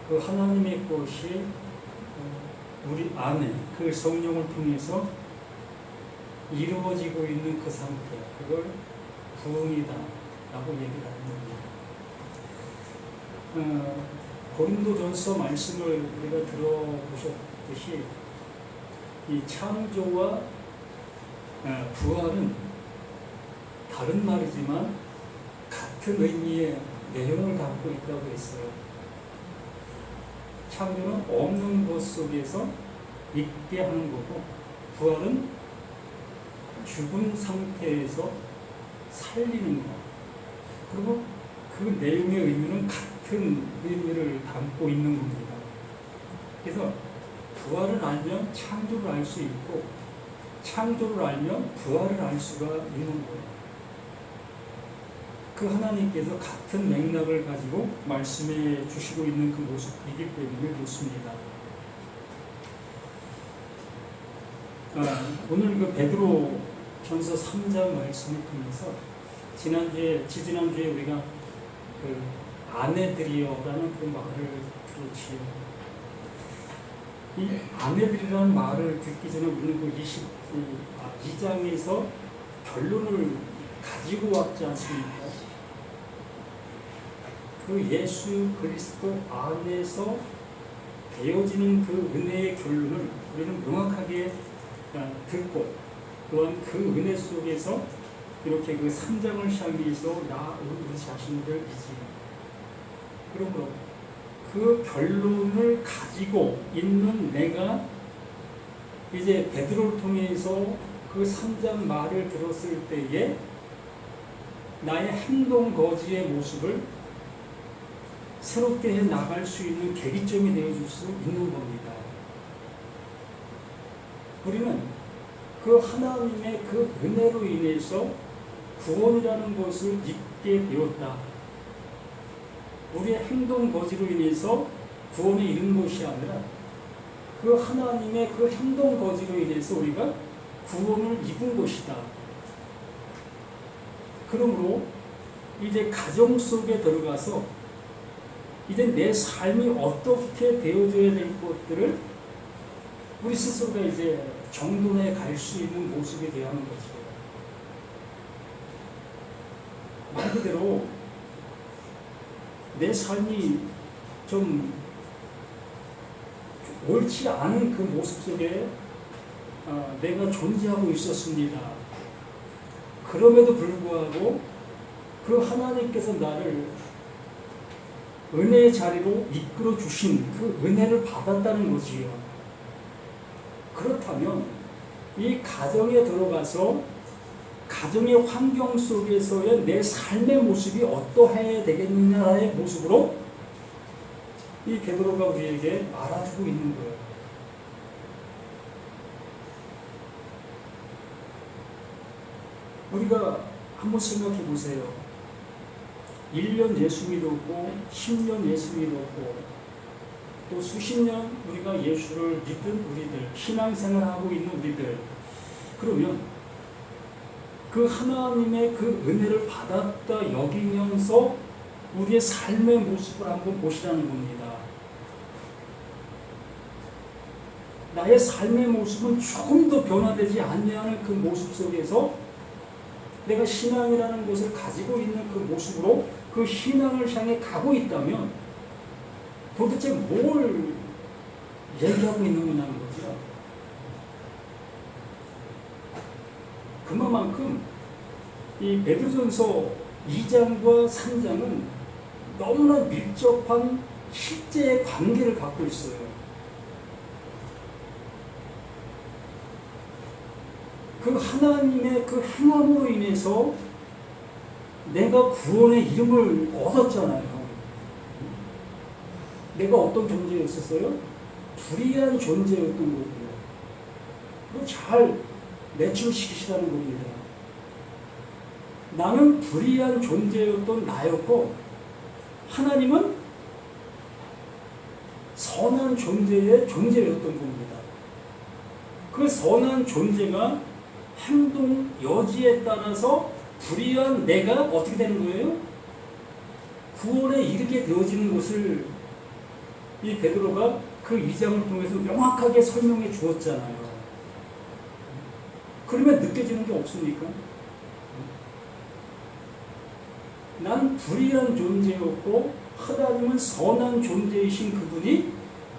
그 하나님의 것이 우리 안에 그 성령을 통해서 이루어지고 있는 그 상태, 그걸 부흥이다 라고 얘기를 하는 겁니다. 고린도전서 말씀을 우리가 들어보셨듯이 이 창조와 부활은 다른 말이지만 같은 의미의 내용을 갖고 있다고 했어요. 창조는 없는 것 속에서 있게 하는 거고, 부활은 죽은 상태에서 살리는 것. 그리고 그 내용의 의미는 같은 의미를 담고 있는 겁니다. 그래서 부활을 알면 창조를 알 수 있고, 창조를 알면 부활을 알 수가 있는 거예요. 그 하나님께서 같은 맥락을 가지고 말씀해 주시고 있는 그 모습이기 때문에 그렇습니다. 오늘 그 베드로 전서 3장 말씀을 통해서 지지난주에 우리가 그 아내들이여라는 그 말을 들었지요. 이 아내들이라는 말을 듣기 전에 우리는 그 22장에서 결론을 가지고 왔지 않습니까? 그 예수 그리스도 안에서 되어지는 그 은혜의 결론을 우리는 명확하게 듣고, 또한 그 은혜 속에서 이렇게 그 3장을 향해서 우리 자신들이지. 그러므로 그 결론을 가지고 있는 내가 이제 베드로를 통해서 그 3장 말을 들었을 때에 나의 행동 거지의 모습을 새롭게 해 나갈 수 있는 계기점이 되어줄 수 있는 겁니다. 우리는 그 하나님의 그 은혜로 인해서 구원이라는 것을 잊게 되었다. 우리의 행동 거지로 인해서 구원에 이른 것이 아니라 그 하나님의 그 행동 거지로 인해서 우리가 구원을 입은 것이다. 그러므로 이제 가정 속에 들어가서 이제 내 삶이 어떻게 되어져야 될 것들을 우리 스스로가 이제 정돈해 갈 수 있는 모습이 되어야 하는 거죠. 말 그대로 내 삶이 좀 옳지 않은 그 모습 속에 내가 존재하고 있었습니다. 그럼에도 불구하고 그 하나님께서 나를 은혜의 자리로 이끌어 주신 그 은혜를 받았다는 거지요. 그렇다면 이 가정에 들어가서 가정의 환경 속에서의 내 삶의 모습이 어떠해야 되겠느냐의 모습으로 이 베드로가 우리에게 말아주고 있는 거예요. 우리가 한번 생각해 보세요. 1년 예수 믿었고 10년 예수 믿었고 또 수십 년 우리가 예수를 믿은 우리들, 신앙생활하고 있는 우리들, 그러면 그 하나님의 그 은혜를 받았다 여기면서 우리의 삶의 모습을 한번 보시라는 겁니다. 나의 삶의 모습은 조금 더 변화되지 않냐는 그 모습 속에서 내가 신앙이라는 것을 가지고 있는 그 모습으로 그 신앙을 향해 가고 있다면 도대체 뭘 얘기하고 있는 거냐는 거죠. 그만큼 이 베드로전서 2장과 3장은 너무나 밀접한 실제의 관계를 갖고 있어요. 그 하나님의 그 행함으로 인해서 내가 구원의 이름을 얻었잖아요. 내가 어떤 존재였었어요? 불의한 존재였던 거고요. 그걸 잘 매출시키시라는 겁니다. 나는 불의한 존재였던 나였고 하나님은 선한 존재의 존재였던 겁니다. 그 선한 존재가 행동 여지에 따라서 불의한 내가 어떻게 되는 거예요? 구원에 이르게 되어지는 것을 이 베드로가 그 2장을 통해서 명확하게 설명해 주었잖아요. 그러면 느껴지는 게 없습니까? 난 불의한 존재였고 하나님은 선한 존재이신 그분이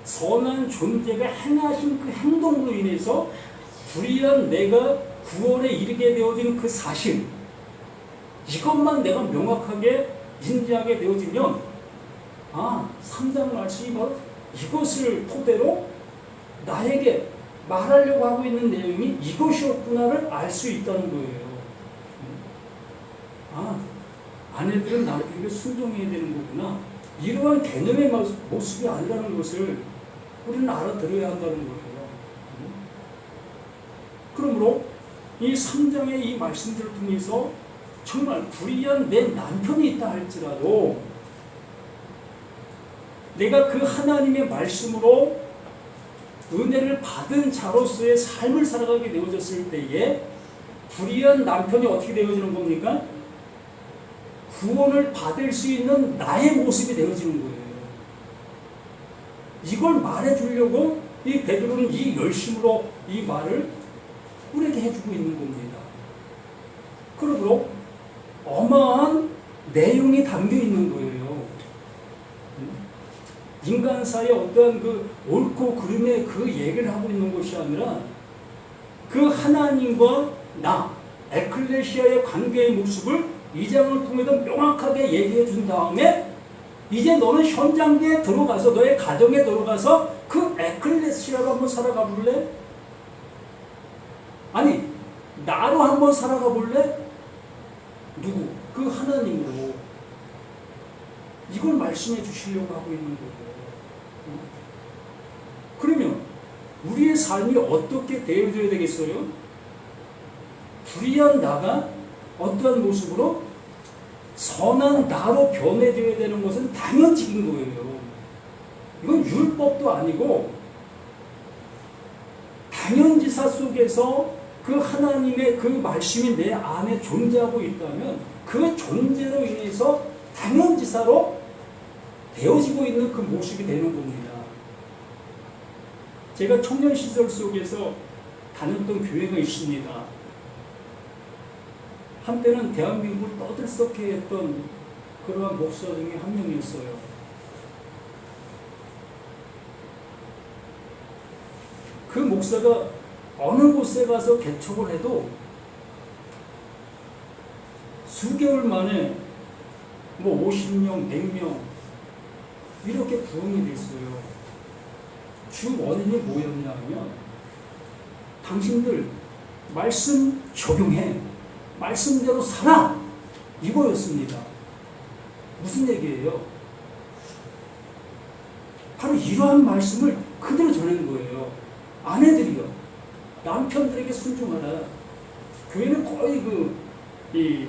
선한 존재가 행하신 그 행동으로 인해서 불의한 내가 구원에 이르게 되어진 그 사실, 이것만 내가 명확하게 인지하게 되어지면 3장 말씀이 바로 이것을 토대로 나에게 말하려고 하고 있는 내용이 이것이었구나를 알 수 있다는 거예요. 아내들은 남편에게 순종해야 되는 거구나. 이러한 개념의 모습이 아니라는 것을 우리는 알아들어야 한다는 거예요. 그러므로 이 3장의 이 말씀들을 통해서 정말 불의한 내 남편이 있다 할지라도 내가 그 하나님의 말씀으로 은혜를 받은 자로서의 삶을 살아가게 되어졌을 때에 불의한 남편이 어떻게 되어지는 겁니까? 구원을 받을 수 있는 나의 모습이 되어지는 거예요. 이걸 말해주려고 이 베드로는 이 열심으로 이 말을 우리에게 해주고 있는 겁니다. 그러므로 어마어마한 내용이 담겨 있는 거예요. 인간사의 어떤 그 옳고 그름의 그 얘기를 하고 있는 것이 아니라 그 하나님과 나, 에클레시아의 관계의 모습을 이 장을 통해서 명확하게 얘기해 준 다음에 이제 너는 현장에 들어가서 너의 가정에 들어가서 그 에클레시아로 한번 살아가 볼래? 아니 나로 한번 살아가 볼래? 누구? 그 하나님으로. 이걸 말씀해 주시려고 하고 있는 거고. 그러면 우리의 삶이 어떻게 되어져야 되겠어요? 불의한 나가 어떠한 모습으로 선한 나로 변해져야 되는 것은 당연직인 거예요. 이건 율법도 아니고 당연지사 속에서 그 하나님의 그 말씀이 내 안에 존재하고 있다면 그 존재로 인해서 당연지사로 되어지고 있는 그 모습이 되는 겁니다. 제가 청년 시절 속에서 다녔던 교회가 있습니다. 한때는 대한민국을 떠들썩해 했던 그러한 목사 중에 한 명이었어요. 그 목사가 어느 곳에 가서 개척을 해도 수개월 만에 50명, 100명 이렇게 부흥이 됐어요. 주 원인이 뭐였냐면 당신들 말씀 적용해, 말씀대로 살아, 이거였습니다. 무슨 얘기예요? 바로 이러한 말씀을 그대로 전하는 거예요. 아내들이요, 남편들에게 순종하라. 교회는 거의 이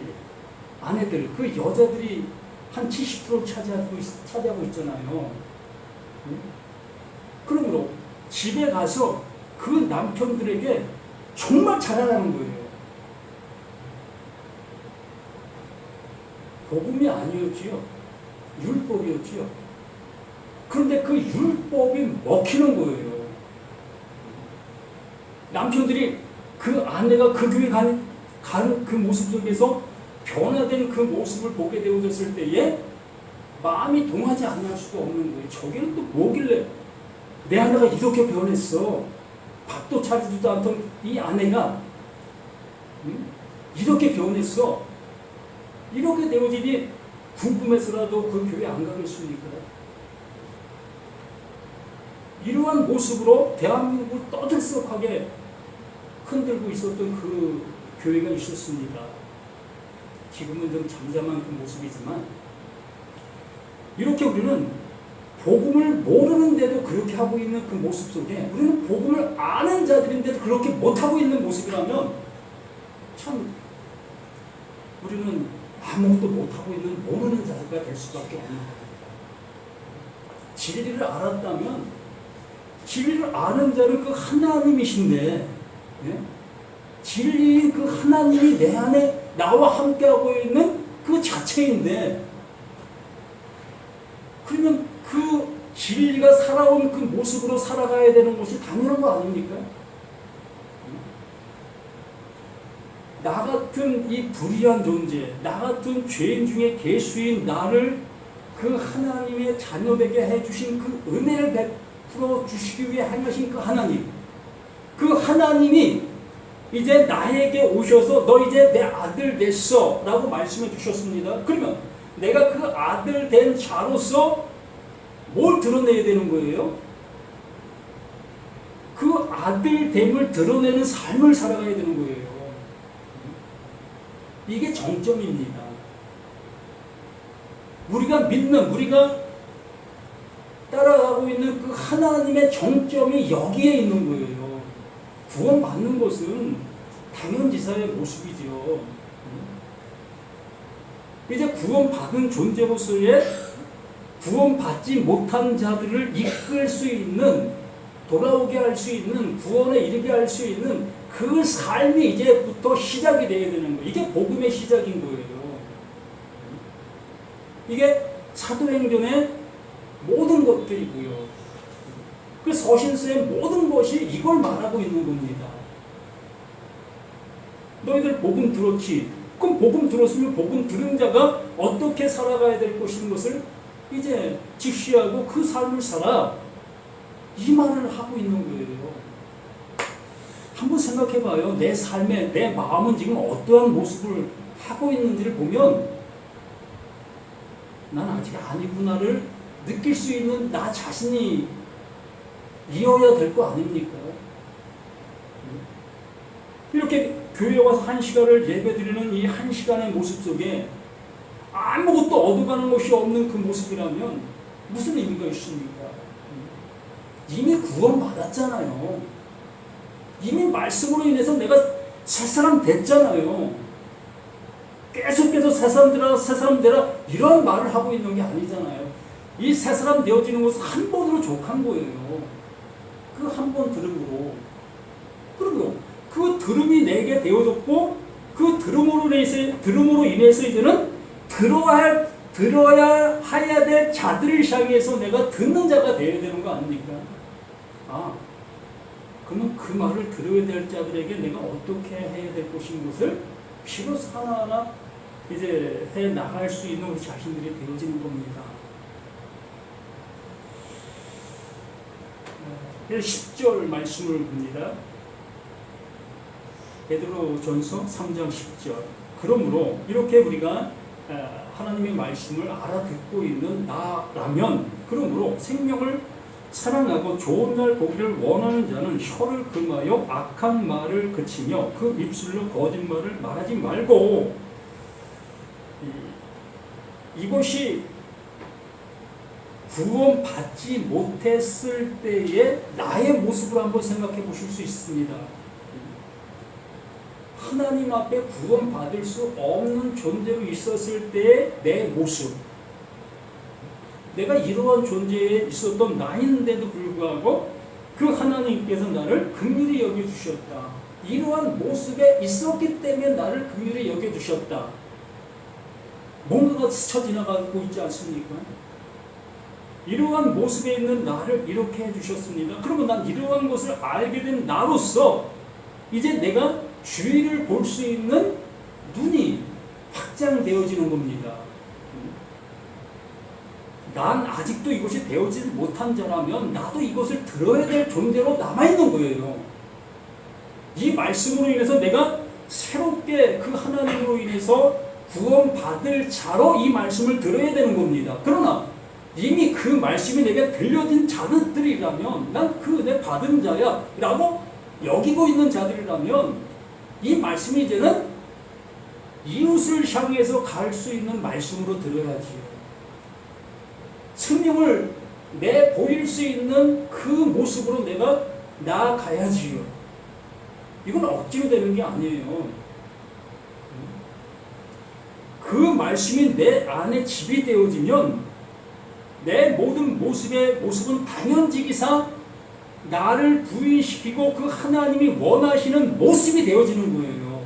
아내들, 그 여자들이 한 70% 차지하고 있잖아요. 그러므로 집에 가서 그 남편들에게 정말 잘하라는 거예요. 복음이 아니었지요. 율법이었지요. 그런데 그 율법이 먹히는 거예요. 남편들이 그 아내가 그 교회 가는 그 모습 속에서 변화된 그 모습을 보게 되어졌을 때에 마음이 동하지 않을 수가 없는 거예요. 저기는 또 뭐길래 내 아내가 이렇게 변했어. 밥도 차리지도 않던 이 아내가 이렇게 변했어. 이렇게 되어지니 궁금해서라도 그 교회 안 가겠습니까? 이러한 모습으로 대한민국을 떠들썩하게 흔들고 있었던 그 교회가 있었습니다. 지금은 좀 잠잠한 그 모습이지만 이렇게 우리는 복음을 모르는데도 그렇게 하고 있는 그 모습 속에 우리는 복음을 아는 자들인데도 그렇게 못하고 있는 모습이라면 참 우리는 아무것도 못하고 있는 모르는 자가 될 수밖에 없는 거예요. 진리를 알았다면 진리를 아는 자는 그 하나님이신데 진리인 그 하나님이 내 안에 나와 함께하고 있는 그 자체인데 그러면 그 진리가 살아온 그 모습으로 살아가야 되는 것이 당연한 거 아닙니까? 나 같은 이 불의한 존재, 나 같은 죄인 중에 개수인 나를 그 하나님의 자녀되게 해주신 그 은혜를 베풀어 주시기 위해 하신 그 하나님, 그 하나님이 이제 나에게 오셔서 너 이제 내 아들 됐어 라고 말씀해 주셨습니다. 그러면 내가 그 아들 된 자로서 뭘 드러내야 되는 거예요? 그 아들됨을 드러내는 삶을 살아가야 되는 거예요. 이게 정점입니다. 우리가 믿는, 우리가 따라가고 있는 그 하나님의 정점이 여기에 있는 거예요. 구원받는 것은 당연지사의 모습이죠. 이제 구원받은 존재로서의 구원받지 못한 자들을 이끌 수 있는, 돌아오게 할 수 있는, 구원에 이르게 할 수 있는 그 삶이 이제부터 시작이 되어야 되는 거예요. 이게 복음의 시작인 거예요. 이게 사도행전의 모든 것들이고요. 그 서신서의 모든 것이 이걸 말하고 있는 겁니다. 너희들 복음 들었지? 그럼 복음 들었으면 복음 들은 자가 어떻게 살아가야 될 것인 것을 이제 직시하고 그 삶을 살아. 이 말을 하고 있는 거예요. 한번 생각해봐요. 내 삶에 내 마음은 지금 어떠한 모습을 하고 있는지를 보면 난 아직 아니구나를 느낄 수 있는 나 자신이 이어야 될 거 아닙니까? 이렇게 교회 와서 1시간을 예배드리는 이 1시간의 모습 속에 아무것도 얻어가는 것이 없는 그 모습이라면 무슨 의미가 있습니까? 이미 구원받았잖아요. 이미 말씀으로 인해서 내가 새 사람 됐잖아요. 계속해서 새 사람 되라 이런 말을 하고 있는 게 아니잖아요. 이 새 사람 되어지는 것은 한 번으로 족한 거예요. 그 한 번 들음으로. 그리고 그 들음이 내게 되어졌고 그 들음으로 인해서 이제는 들어야 해야 될 자들을 향해서 내가 듣는 자가 되어야 되는 거 아닙니까? 그러면 그 말을 들어야 될 자들에게 내가 어떻게 해야 될 것인 것을 비로소 하나하나 이제 해 나갈 수 있는 우리 자신들이 되어지는 겁니다. 10절 말씀을 봅니다. 베드로전서 3장 10절. 그러므로 이렇게 우리가 하나님의 말씀을 알아듣고 있는 나라면, 그러므로 생명을 사랑하고 좋은 날 보기를 원하는 자는 혀를 금하여 악한 말을 그치며 그 입술로 거짓말을 말하지 말고. 이것이 구원받지 못했을 때의 나의 모습을 한번 생각해 보실 수 있습니다. 하나님 앞에 구원받을 수 없는 존재로 있었을 때의 내 모습, 내가 이러한 존재에 있었던 나인데도 불구하고 그 하나님께서 나를 긍휼히 여겨주셨다. 이러한 모습에 있었기 때문에 나를 긍휼히 여겨주셨다. 뭔가가 스쳐 지나가고 있지 않습니까? 이러한 모습에 있는 나를 이렇게 해주셨습니다. 그러면 난 이러한 것을 알게 된 나로서 이제 내가 주위를 볼 수 있는 눈이 확장되어지는 겁니다. 난 아직도 이것이 되어지지 못한 자라면 나도 이것을 들어야 될 존재로 남아있는 거예요. 이 말씀으로 인해서 내가 새롭게 그 하나님으로 인해서 구원받을 자로 이 말씀을 들어야 되는 겁니다. 그러나 이미 그 말씀이 내게 들려진 자들이라면 난 그 은혜 받은 자야 라고 여기고 있는 자들이라면 이 말씀이 이제는 이웃을 향해서 갈 수 있는 말씀으로 들어야지요. 생명을 내보일 수 있는 그 모습으로 내가 나아가야지요. 이건 억지로 되는 게 아니에요. 그 말씀이 내 안에 집이 되어지면 내 모든 모습은 당연지기사 나를 부인시키고 그 하나님이 원하시는 모습이 되어지는 거예요.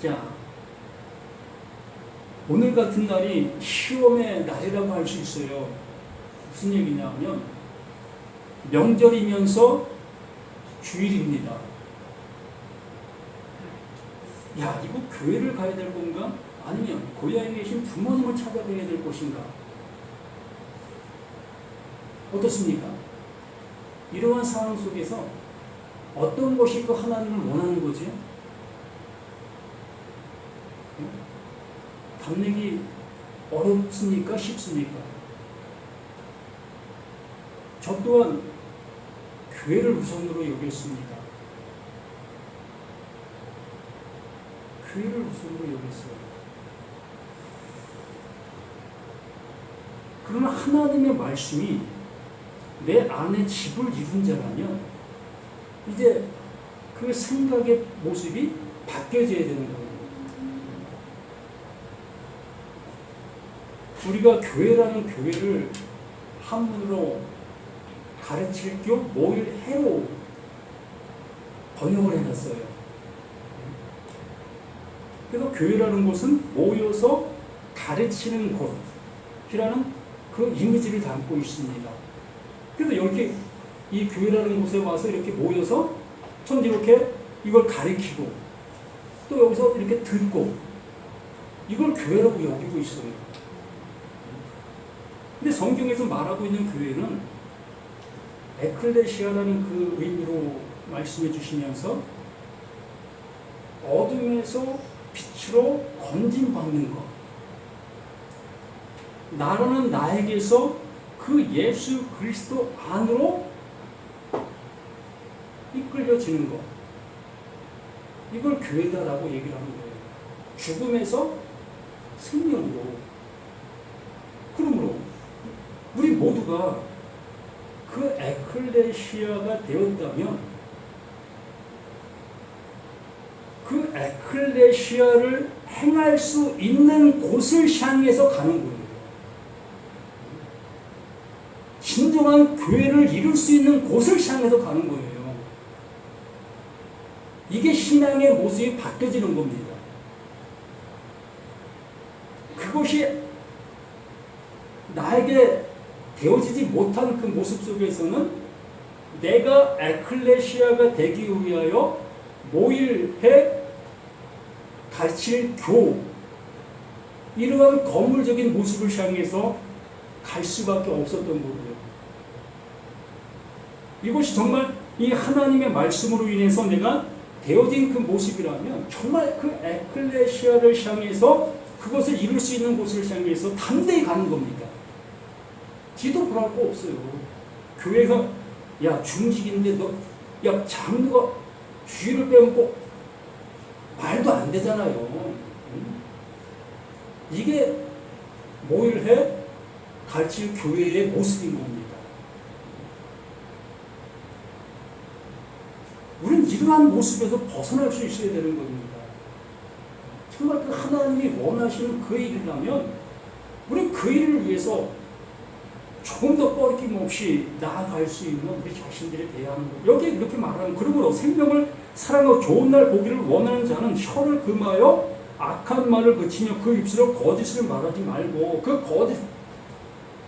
자, 오늘 같은 날이 시험의 날이라고 할 수 있어요. 무슨 얘기냐면 명절이면서 주일입니다. 야, 이거 교회를 가야 될 건가? 아니면 고향에 계신 부모님을 찾아뵈야 될 것인가? 어떻습니까? 이러한 상황 속에서 어떤 것이 그 하나님을 원하는 거지? 답내기 어렵습니까? 쉽습니까? 저 또한 교회를 우선으로 여겼습니다. 교회를 우선으로 여겼어요. 그러나 하나님의 말씀이 내 안에 집을 이룬 자라면 이제 그 생각의 모습이 바뀌어져야 되는 거예요. 우리가 교회라는 교회를 한문으로 가르칠 겸 모일해로 번역을 해놨어요. 그래서 교회라는 곳은 모여서 가르치는 곳이라는 그 이미지를 담고 있습니다. 그래서 이렇게 이 교회라는 곳에 와서 이렇게 모여서 전 이렇게 이걸 가르치고 또 여기서 이렇게 듣고 이걸 교회라고 여기고 있어요. 근데 성경에서 말하고 있는 교회는 에클레시아라는 그 의미로 말씀해 주시면서 어둠에서 빛으로 건짐받는 것, 나라는 나에게서 그 예수 그리스도 안으로 이끌려지는 것, 이걸 교회다라고 얘기를 하는 거예요. 죽음에서 생명으로. 그러므로 우리 모두가 그 에클레시아가 되었다면 그 에클레시아를 행할 수 있는 곳을 향해서 가는 거예요. 진정한 교회를 이룰 수 있는 곳을 향해서 가는 거예요. 이게 신앙의 모습이 바뀌어지는 겁니다. 그것이 나에게 되어지지 못한 그 모습 속에서는 내가 에클레시아가 되기 위하여 모일해 가르칠 교, 이러한 거물적인 모습을 향해서 갈 수밖에 없었던 거예요. 이것이 정말 이 하나님의 말씀으로 인해서 내가 되어진 그 모습이라면 정말 그 에클레시아를 향해서 그것을 이룰 수 있는 곳을 향해서 담대히 가는 겁니다. 뒤도 돌아갈 거 없어요. 교회가 야 중직인데 너 야 장로가 주의를 빼먹고 말도 안 되잖아요. 이게 모일해 가르칠 교회의 모습인 겁니다. 우리는 이러한 모습에서 벗어날 수 있어야 되는 겁니다. 정말 그 하나님이 원하시는 그 일이라면 우리는 그 일을 위해서 조금 더 꺼리낌 없이 나아갈 수 있는 우리 자신들이 돼야 하는 거예요. 여기 이렇게 말하면 그러므로 생명을 사랑하고 좋은 날 보기를 원하는 자는 혀를 금하여 악한 말을 그치며 그 입술로 거짓을 말하지 말고 그 거짓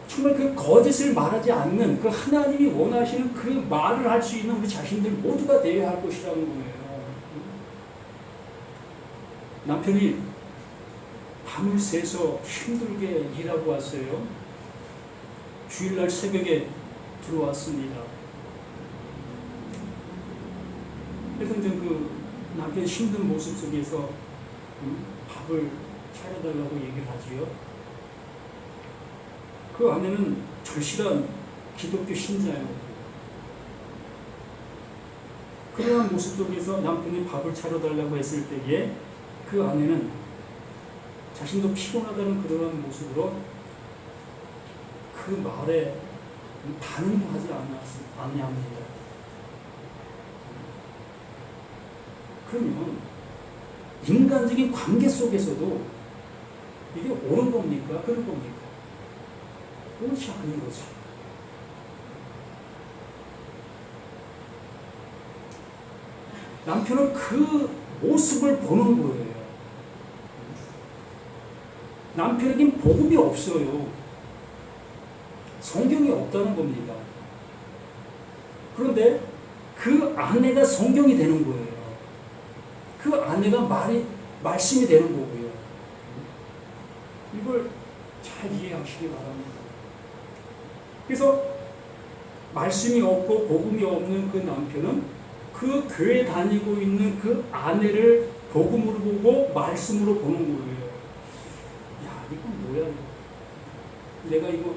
정말 그 거짓을 말하지 않는 그 하나님이 원하시는 그 말을 할 수 있는 우리 자신들 모두가 되어야 할 것이라는 거예요. 남편이 밤을 새서 힘들게 일하고 왔어요. 주일날 새벽에 들어왔습니다. 그래서 이제 그 남편 힘든 모습 속에서 밥을 차려달라고 얘기를 하지요. 그 아내는 절실한 기독교 신자예요. 그러한 모습 속에서 남편이 밥을 차려달라고 했을 때에 그 아내는 자신도 피곤하다는 그러한 모습으로 그 말에 반응도 하지 않냐합니다. 그러면 인간적인 관계 속에서도 이게 옳은 겁니까? 그런 겁니까? 옳지 않은 거죠. 남편은 그 모습을 보는 거예요. 남편에겐 복음이 없어요. 성경이 없다는 겁니다. 그런데 그 아내가 성경이 되는 거예요. 그 아내가 말씀이 되는 거고요. 이걸 잘 이해하시기 바랍니다. 그래서 말씀이 없고 복음이 없는 그 남편은 그 교회 다니고 있는 그 아내를 복음으로 보고 말씀으로 보는 거예요. 야, 이건 뭐야? 내가 이거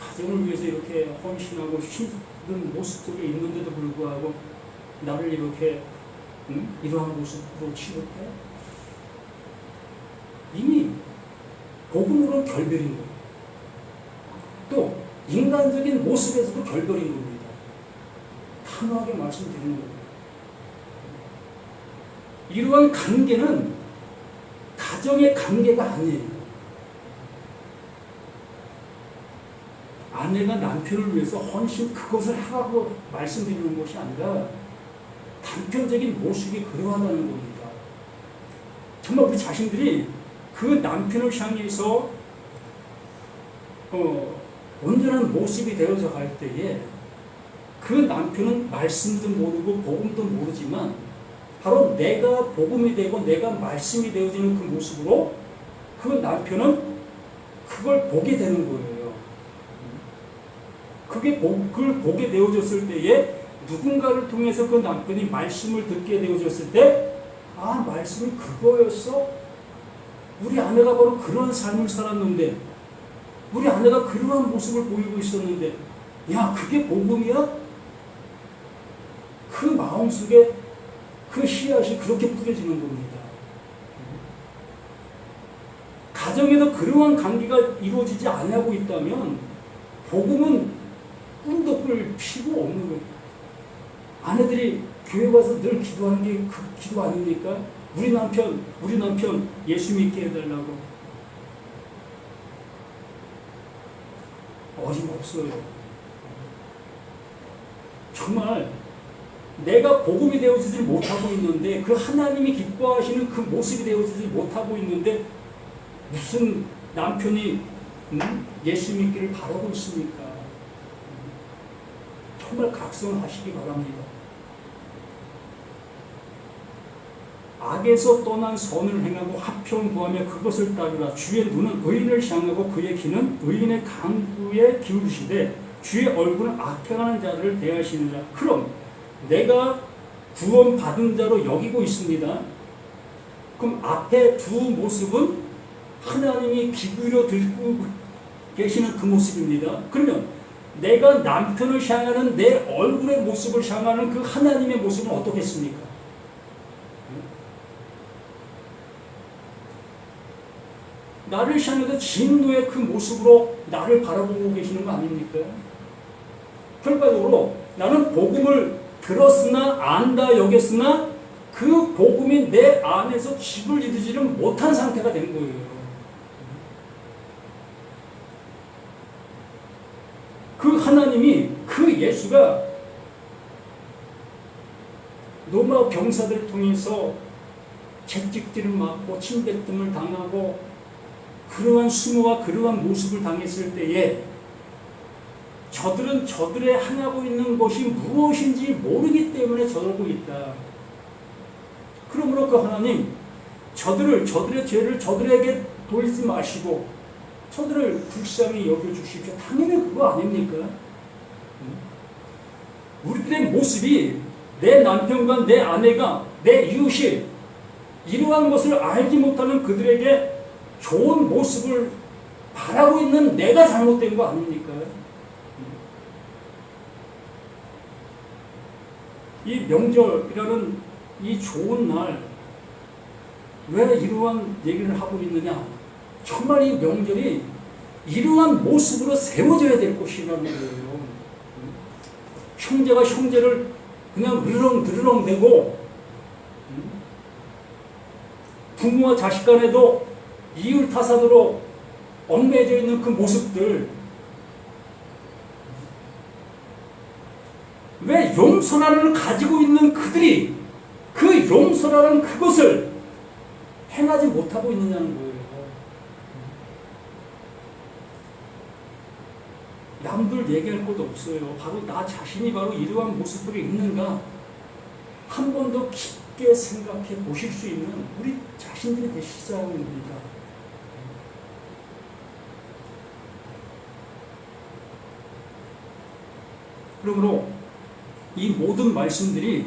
가정을 위해서 이렇게 헌신하고 힘든 모습 속에 있는데도 불구하고 나를 이렇게 이러한 모습으로 취급해? 이미 복음으로는 결별인 거예요. 또 인간적인 모습에서도 결별인 겁니다. 단호하게 말씀드리는 거예요. 이러한 관계는 가정의 관계가 아니에요. 아내가 남편을 위해서 헌신 그것을 하라고 말씀드리는 것이 아니라 단편적인 모습이 그러하다는 겁니다. 정말 우리 자신들이 그 남편을 향해서 온전한 모습이 되어서 갈 때에 그 남편은 말씀도 모르고 복음도 모르지만 바로 내가 복음이 되고 내가 말씀이 되어지는 그 모습으로 그 남편은 그걸 보게 되는 거예요. 그걸 보게 되어졌을 때에 누군가를 통해서 그 남편이 말씀을 듣게 되어졌을 때, 아, 말씀이 그거였어? 우리 아내가 바로 그런 삶을 살았는데, 우리 아내가 그러한 모습을 보이고 있었는데, 야, 그게 복음이야? 그 마음속에 그 씨앗이 그렇게 뿌려지는 겁니다. 가정에서 그러한 관계가 이루어지지 않고 있다면 복음은 꿈도 꿀 필요 없는 거예요. 아내들이 교회 와서 늘 기도하는 게 그 기도 아닙니까? 우리 남편 예수 믿게 해달라고. 어림없어요. 정말 내가 복음이 되어지지 못하고 있는데, 그 하나님이 기뻐하시는 그 모습이 되어지지 못하고 있는데 무슨 남편이 예수 믿기를 바라고 있습니까? 정말 각성하시기 바랍니다. 악에서 떠난 선을 행하고 화평 구하며 그것을 따르라. 주의 눈은 의인을 향하고 그의 귀는 의인의 강구에 기울이시되 주의 얼굴은 악행하는 자들을 대하시느니라. 그럼 내가 구원받은 자로 여기고 있습니다. 그럼 앞에 두 모습은 하나님이 기울여 듣고 계시는 그 모습입니다. 그러면 내가 남편을 향하는 내 얼굴의 모습을 향하는 그 하나님의 모습은 어떻겠습니까? 나를 향해서 진노의 그 모습으로 나를 바라보고 계시는 거 아닙니까? 결과적으로 나는 복음을 들었으나 안다 여겼으나 그 복음이 내 안에서 집을 이루지를 못한 상태가 된 거예요. 그 하나님이, 그 예수가 로마 병사들을 통해서 채찍질을 맞고 침뱉음을 당하고 그러한 수모와 그러한 모습을 당했을 때에 저들은 저들의 행하고 있는 것이 무엇인지 모르기 때문에 저러고 있다. 그러므로 그 하나님, 저들의 죄를 저들에게 돌리지 마시고 저들을 불쌍히 여겨주십시오. 당연히 그거 아닙니까? 우리들의 모습이, 내 남편과 내 아내가, 내 이웃이 이러한 것을 알지 못하는 그들에게 좋은 모습을 바라고 있는 내가 잘못된 거 아닙니까? 이 명절이라는 이 좋은 날, 왜 이러한 얘기를 하고 있느냐? 정말 이 명절이 이러한 모습으로 세워져야 될 것이라는 거예요. 형제가 형제를 그냥 드르렁 대고, 부모와 자식 간에도 이율타산으로 얽매여 있는 그 모습들, 왜 용서라를 가지고 있는 그들이 그 용서라는 그것을 행하지 못하고 있느냐는 거예요. 남들 얘기할 것도 없어요. 바로 나 자신이 바로 이러한 모습으로 있는가 한 번 더 깊게 생각해 보실 수 있는 우리 자신들이 되시자는 겁니다. 그러므로 이 모든 말씀들이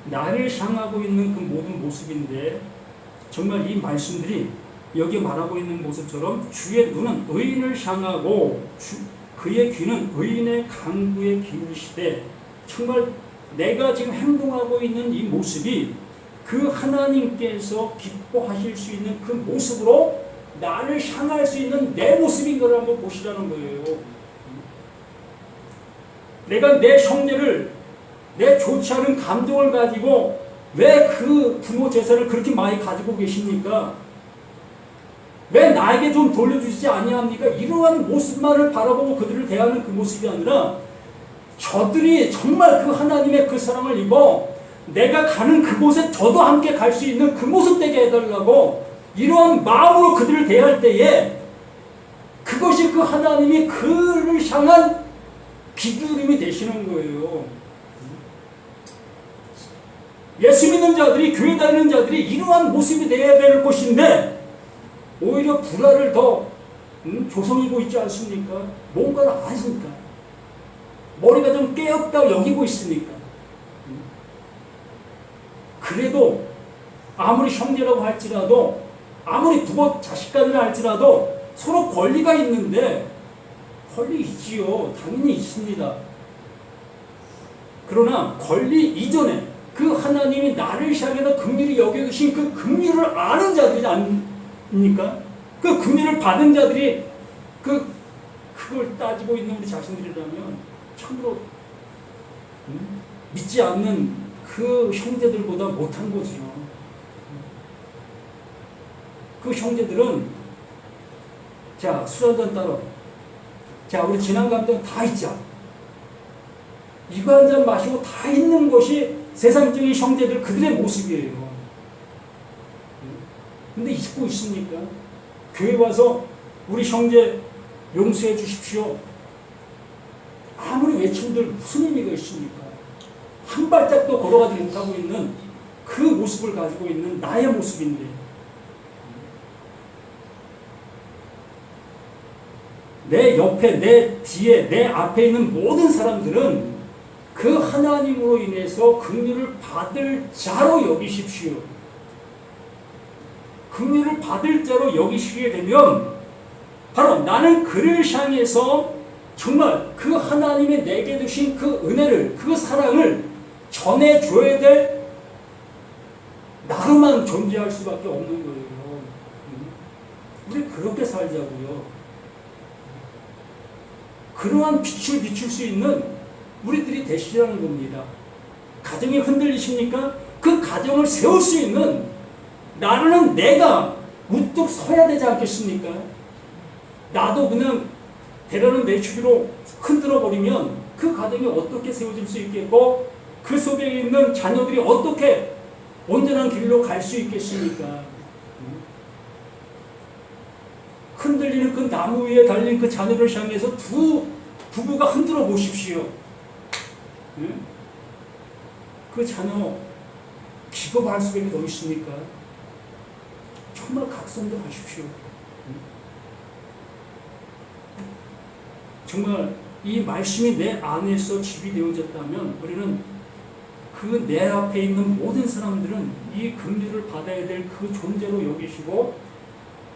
나를 향하고 있는 그 모든 모습인데 정말 이 말씀들이 여기 말하고 있는 모습처럼 주의 눈은 의인을 향하고 그의 귀는 의인의 간구에 기울이시되 정말 내가 지금 행동하고 있는 이 모습이 그 하나님께서 기뻐하실 수 있는 그 모습으로 나를 향할 수 있는 내 모습인 걸 한번 보시라는 거예요. 내가 내 형제를 내 좋지 않은 감정을 가지고 왜 그 부모 재산을 그렇게 많이 가지고 계십니까? 왜 나에게 좀 돌려주시지 아니합니까? 이러한 모습만을 바라보고 그들을 대하는 그 모습이 아니라 저들이 정말 그 하나님의 그 사랑을 입어 내가 가는 그곳에 저도 함께 갈 수 있는 그 모습 되게 해달라고 이러한 마음으로 그들을 대할 때에 그것이 그 하나님이 그를 향한 비기울임이 되시는 거예요. 예수 믿는 자들이, 교회 다니는 자들이 이러한 모습이 되어야 될 것인데 오히려 불화를 더 조성이고 있지 않습니까? 뭔가를 아니까 머리가 좀 깨었다고 여기고 있으니까. 그래도 아무리 형제라고 할지라도 아무리 부모 자식간이라 할지라도 서로 권리가 있는데 권리 있지요. 당연히 있습니다. 그러나 권리 이전에 그 하나님이 나를 향해서 긍휼히 여겨주신 그 긍휼을 아는 자들이 아닙니까? 그 긍휼을 받은 자들이 그걸 따지고 있는 우리 자신들이라면 참으로 믿지 않는 그 형제들보다 못한 거지요. 그 형제들은 자, 술 한잔 따로 자, 우리 진한 감정 다 있자. 이거 한 잔 마시고 다 있는 것이 세상적인 형제들 그들의 모습이에요. 근데 잊고 있습니까? 교회 와서 우리 형제 용서해 주십시오. 아무리 외침들 무슨 의미가 있습니까? 한 발짝도 걸어가지 못하고 있는 그 모습을 가지고 있는 나의 모습인데 내 옆에, 내 뒤에, 내 앞에 있는 모든 사람들은 그 하나님으로 인해서 긍휼을 받을 자로 여기십시오. 긍휼을 받을 자로 여기시게 되면 바로 나는 그를 향해서 정말 그 하나님이 내게 주신 그 은혜를, 그 사랑을 전해줘야 될 나로만 존재할 수밖에 없는 거예요. 우리 그렇게 살자고요. 그러한 빛을 비출 수 있는 우리들이 되시라는 겁니다. 가정이 흔들리십니까? 그 가정을 세울 수 있는 나는 내가 우뚝 서야 되지 않겠습니까? 나도 그냥 대라는 내추기로 흔들어버리면 그 가정이 어떻게 세워질 수 있겠고 그 속에 있는 자녀들이 어떻게 온전한 길로 갈 수 있겠습니까? 흔들리는 그 나무 위에 달린 그 자녀를 향해서 두 부부가 흔들어 보십시오. 그 자녀 기겁할 수밖에 더 있습니까? 정말 각성도 하십시오. 정말 이 말씀이 내 안에서 집이 되어졌다면 우리는 그 내 앞에 있는 모든 사람들은 이 긍휼을 받아야 될 그 존재로 여기시고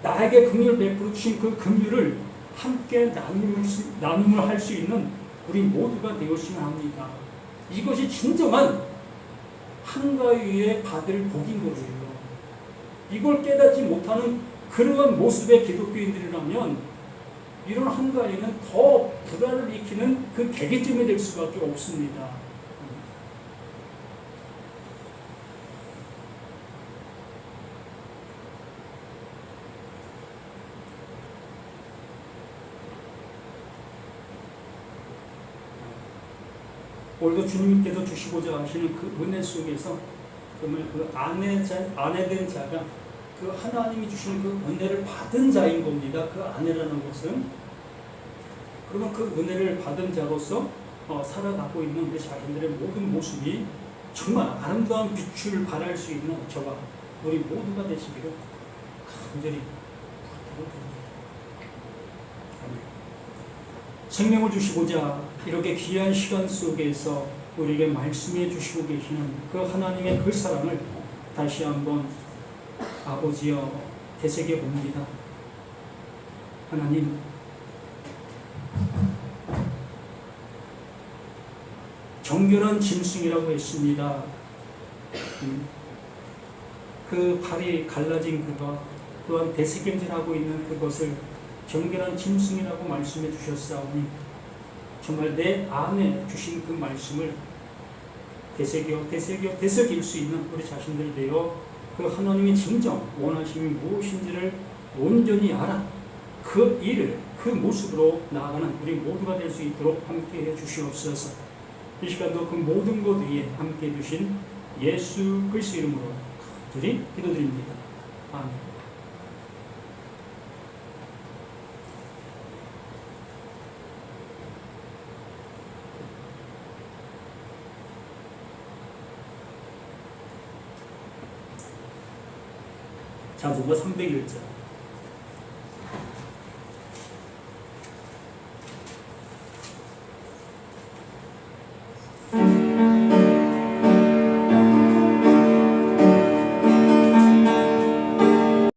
나에게 긍휼을 베풀어 주신 그 긍휼을 함께 나눔을 할 수 있는 우리 모두가 되었으면 합니다. 이것이 진정한 한가위에 받을 복인 거예요. 이걸 깨닫지 못하는 그러한 모습의 기독교인들이라면 이런 한가위는 더 불안을 일으키는 그 계기점이 될 수밖에 없습니다. 오늘도 주님께서 주시고자 하시는 그 은혜 속에서 정말 그 아내 된 자가 그 하나님이 주시는 그 은혜를 받은 자인 겁니다. 그 아내라는 것은 그러면 그 은혜를 받은 자로서 살아가고 있는 우리 자신들의 모든 모습이 정말 아름다운 빛을 발할 수 있는 저와 우리 모두가 되시기를 간절히 부탁드립니다. 생명을 주시고자 이렇게 귀한 시간 속에서 우리에게 말씀해 주시고 계시는 그 하나님의 그 사랑을 다시 한번 아버지여 되새겨 봅니다. 하나님, 정결한 짐승이라고 했습니다. 그 발이 갈라진 그것, 또한 되새김질하고 있는 그것을 정결한 짐승이라고 말씀해 주셨사오니 정말 내 안에 주신 그 말씀을 되새길 수 있는 우리 자신들 되어 그 하나님의 진정 원하심이 무엇인지를 온전히 알아 그 일을 그 모습으로 나아가는 우리 모두가 될 수 있도록 함께해 주시옵소서. 이 시간도 그 모든 것 위에 함께해 주신 예수 그리스도 이름으로 간절히 기도드립니다. 아멘. 자수가 301자